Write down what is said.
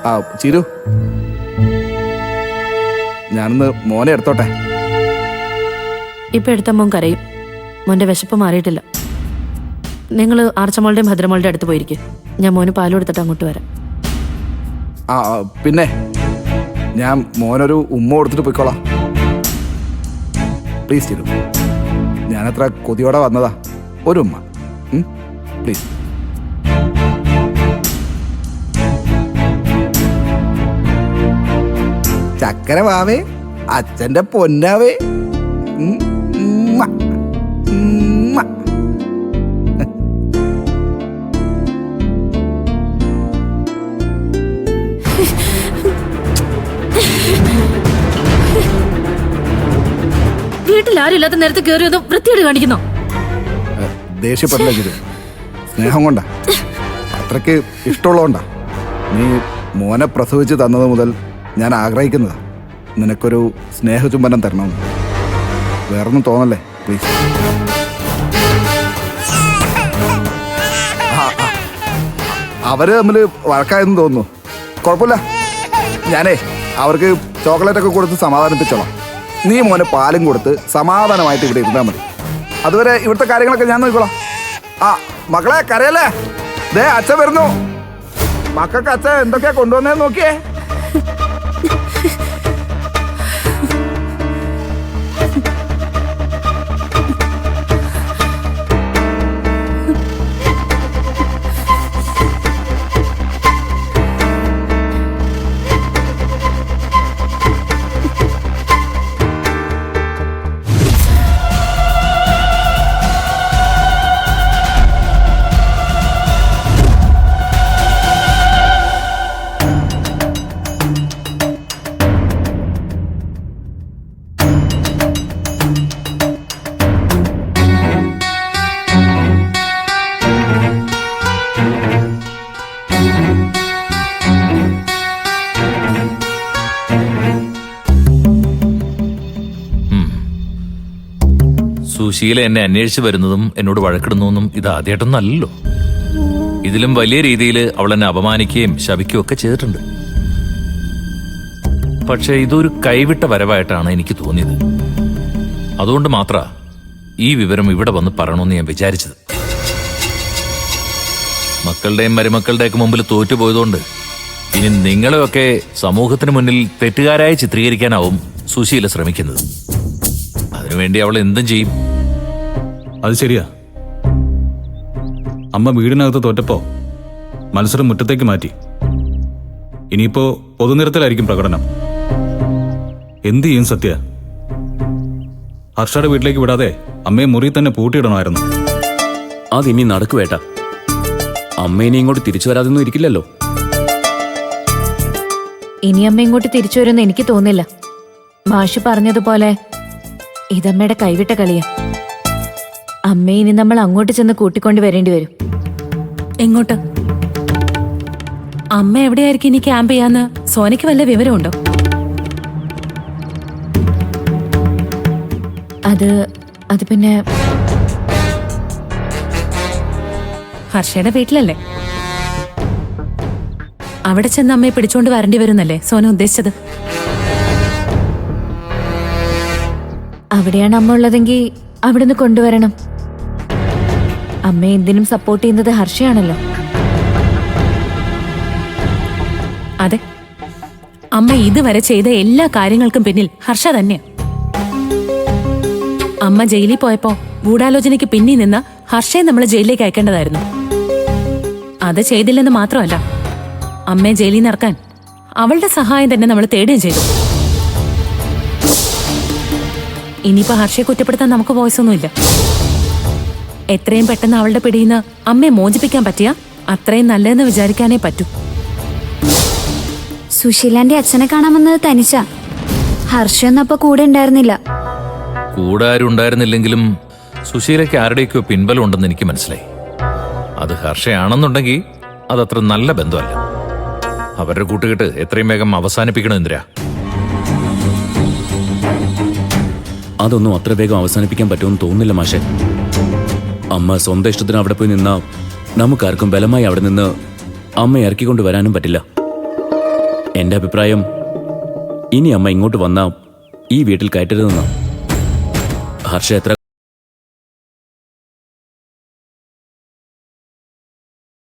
ആ ചിരു, ഞാനൊന്ന് മോനെ എടുത്തോട്ടെ. ഇപ്പൊ എടുത്ത മോൻ കരയും. മോന്റെ വിശപ്പ് മാറിയിട്ടില്ല. നിങ്ങൾ ആർച്ചമോളുടെയും ഭദ്രമോളുടെ അടുത്ത് പോയിരിക്കും. ഞാൻ മോന് പാൽ കൊടുത്തിട്ട് അങ്ങോട്ട് വരാം. ആ പിന്നെ ഞാൻ മോനൊരു ഉമ്മ കൊടുത്തിട്ട് പോയിക്കോളാം. പ്ലീസ് ചിരു, ഞാനത്ര കൊതിയോടെ വന്നതാ. ഒരു ഉമ്മ പ്ലീസ്. ചക്കര വാവേ, അച്ഛന്റെ പൊന്നാവേ. വീട്ടിൽ ആരും ഇല്ലാത്ത നേരത്തെ കയറിയതും വൃത്തിയോട് കാണിക്കുന്നു. ദേഷ്യപ്പെടില്ല ചിരു, സ്നേഹം കൊണ്ടാ, അത്രയ്ക്ക് ഇഷ്ടമുള്ളതുകൊണ്ടാ. നീ മോനെ പ്രസവിച്ച് തന്നത് മുതൽ ഞാൻ ആഗ്രഹിക്കുന്നതാ നിനക്കൊരു സ്നേഹചുംബനം തരണമെന്ന്. വേറൊന്നും തോന്നല്ലേ പ്ലീസ്. അവര് തമ്മിൽ വഴക്കായെന്ന് തോന്നുന്നു. കുഴപ്പമില്ല, ഞാനേ അവർക്ക് ചോക്ലേറ്റൊക്കെ കൊടുത്ത് സമാധാനിപ്പിച്ചോളാം. നീ മോനെ പാലും കൊടുത്ത് സമാധാനമായിട്ട് ഇവിടെ ഇരുന്നാൽ മതി. അതുവരെ ഇവിടുത്തെ കാര്യങ്ങളൊക്കെ ഞാൻ നോക്കിക്കോളാം. ആ മക്കളെ കരയല്ലേ, ദേ അച്ഛൻ വരുന്നു. മക്കൾക്ക് അച്ഛൻ എന്തൊക്കെയാ കൊണ്ടുവന്നേന്ന് നോക്കിയേ. സുശീല എന്നെ അന്വേഷിച്ച് വരുന്നതും എന്നോട് വഴക്കിടുന്നതൊന്നും ഇത് ആദ്യമായിട്ടൊന്നും അല്ലല്ലോ. ഇതിലും വലിയ രീതിയിൽ അവൾ എന്നെ അപമാനിക്കുകയും ശപിക്കുകയും ഒക്കെ ചെയ്തിട്ടുണ്ട്. പക്ഷെ ഇതൊരു കൈവിട്ട വരവായിട്ടാണ് എനിക്ക് തോന്നിയത്. അതുകൊണ്ട് മാത്ര ഈ വിവരം ഇവിടെ വന്ന് പറയണമെന്ന് ഞാൻ വിചാരിച്ചത്. മക്കളുടെയും മരുമക്കളുടെയൊക്കെ മുമ്പിൽ തോറ്റുപോയതുകൊണ്ട് ഇനി നിങ്ങളെയൊക്കെ സമൂഹത്തിന് മുന്നിൽ തെറ്റുകാരായി ചിത്രീകരിക്കാനാവും സുശീല ശ്രമിക്കുന്നത്. അതിനുവേണ്ടി അവൾ എന്തും ചെയ്യും. അത് ശരിയാ. അമ്മ വീടിനകത്ത് തോറ്റപ്പോ മത്സരം മുറ്റത്തേക്ക് മാറ്റി. ഇനിയിപ്പോ പൊതുനിരത്തിലായിരിക്കും പ്രകടനം. എന്ത് ചെയ്യും സത്യ? ഹർഷയുടെ വീട്ടിലേക്ക് വിടാതെ അമ്മയെ മുറി തന്നെ പൂട്ടിയിടണമായിരുന്നു. അതിനി നടക്കുവേട്ട. അമ്മ ഇനി ഇങ്ങോട്ട് തിരിച്ചു വരാതൊന്നും ഇരിക്കില്ലല്ലോ. ഇനി അമ്മ ഇങ്ങോട്ട് തിരിച്ചു വരുമെന്ന് എനിക്ക് തോന്നില്ല. മാഷ് പറഞ്ഞതുപോലെ ഇതമ്മയുടെ കൈവിട്ട കളിയാ. അമ്മയെ ഇനി നമ്മൾ അങ്ങോട്ട് ചെന്ന് കൂട്ടിക്കൊണ്ട് വരേണ്ടി വരും. എങ്ങോട്ട്? അമ്മ എവിടെയായിരിക്കും ഇനി ക്യാമ്പ് ചെയ്യാന്ന് സോനയ്ക്ക് വല്ല വിവരമുണ്ടോ? അത് പിന്നെ ഹർഷയുടെ വീട്ടിലല്ലേ? അവിടെ ചെന്ന് അമ്മയെ പിടിച്ചോണ്ട് വരേണ്ടി വരുന്നല്ലേ സോന ഉദ്ദേശിച്ചത്? അവിടെയാണ് അമ്മ ഉള്ളതെങ്കിൽ അവിടുന്ന് കൊണ്ടുവരണം. അമ്മയെ എന്തിനും സപ്പോർട്ട് ചെയ്യുന്നത് ഹർഷയാണല്ലോ. അതെ, അമ്മ ഇതുവരെ ചെയ്ത എല്ലാ കാര്യങ്ങൾക്കും പിന്നിൽ ഹർഷ തന്നെയാ. അമ്മ ജയിലിൽ പോയപ്പോ ഗൂഢാലോചനയ്ക്ക് പിന്നിൽ നിന്ന് ഹർഷയെ നമ്മൾ ജയിലിലേക്ക് അയക്കേണ്ടതായിരുന്നു. അത് ചെയ്തില്ലെന്ന് മാത്രമല്ല, അമ്മയെ ജയിലിൽ നിന്ന് ഇറക്കാൻ അവളുടെ സഹായം തന്നെ നമ്മൾ തേടുകയും ചെയ്തു. ഇനിയിപ്പോ ഹർഷയെ കുറ്റപ്പെടുത്താൻ നമുക്ക് വോയിസ് ഒന്നുമില്ല. എത്രയും പെട്ടെന്ന് അവളുടെ പിടിയിൽ നിന്ന് അമ്മയെ മോചിപ്പിക്കാൻ പറ്റിയ അത്രയും നല്ലതെന്ന് വിചാരിക്കാനേ പറ്റൂ. സുശീലാന്റെ അച്ഛനെ കാണാമെന്നത് തനിച്ചാ. ഹർഷയൊന്നും അപ്പൊ കൂടെ ഉണ്ടായിരുന്നില്ല. കൂടെ ആരും ഉണ്ടായിരുന്നില്ലെങ്കിലും സുശീലയ്ക്ക് ആരുടെയൊക്കെയോ പിൻബലം ഉണ്ടെന്ന് എനിക്ക് മനസ്സിലായി. അത് ഹർഷയാണെന്നുണ്ടെങ്കിൽ അതത്ര നല്ല ബന്ധമല്ല. അവരുടെ കൂട്ടുകെട്ട് എത്രയും വേഗം അവസാനിപ്പിക്കണം ഇന്ദിര. അതൊന്നും അത്ര വേഗം അവസാനിപ്പിക്കാൻ പറ്റുമെന്ന് തോന്നുന്നില്ല മാഷെ. അമ്മ സ്വന്തം ഇഷ്ടത്തിന് അവിടെ പോയി നിന്നാ നമുക്കാർക്കും ബലമായി അവിടെ നിന്ന് അമ്മയെ ഇറക്കിക്കൊണ്ട് വരാനും പറ്റില്ല. എന്റെ അഭിപ്രായം ഇനി അമ്മ ഇങ്ങോട്ട് വന്നാ ഈ വീട്ടിൽ കയറ്റരുതെന്നാ. ഹർഷ എത്ര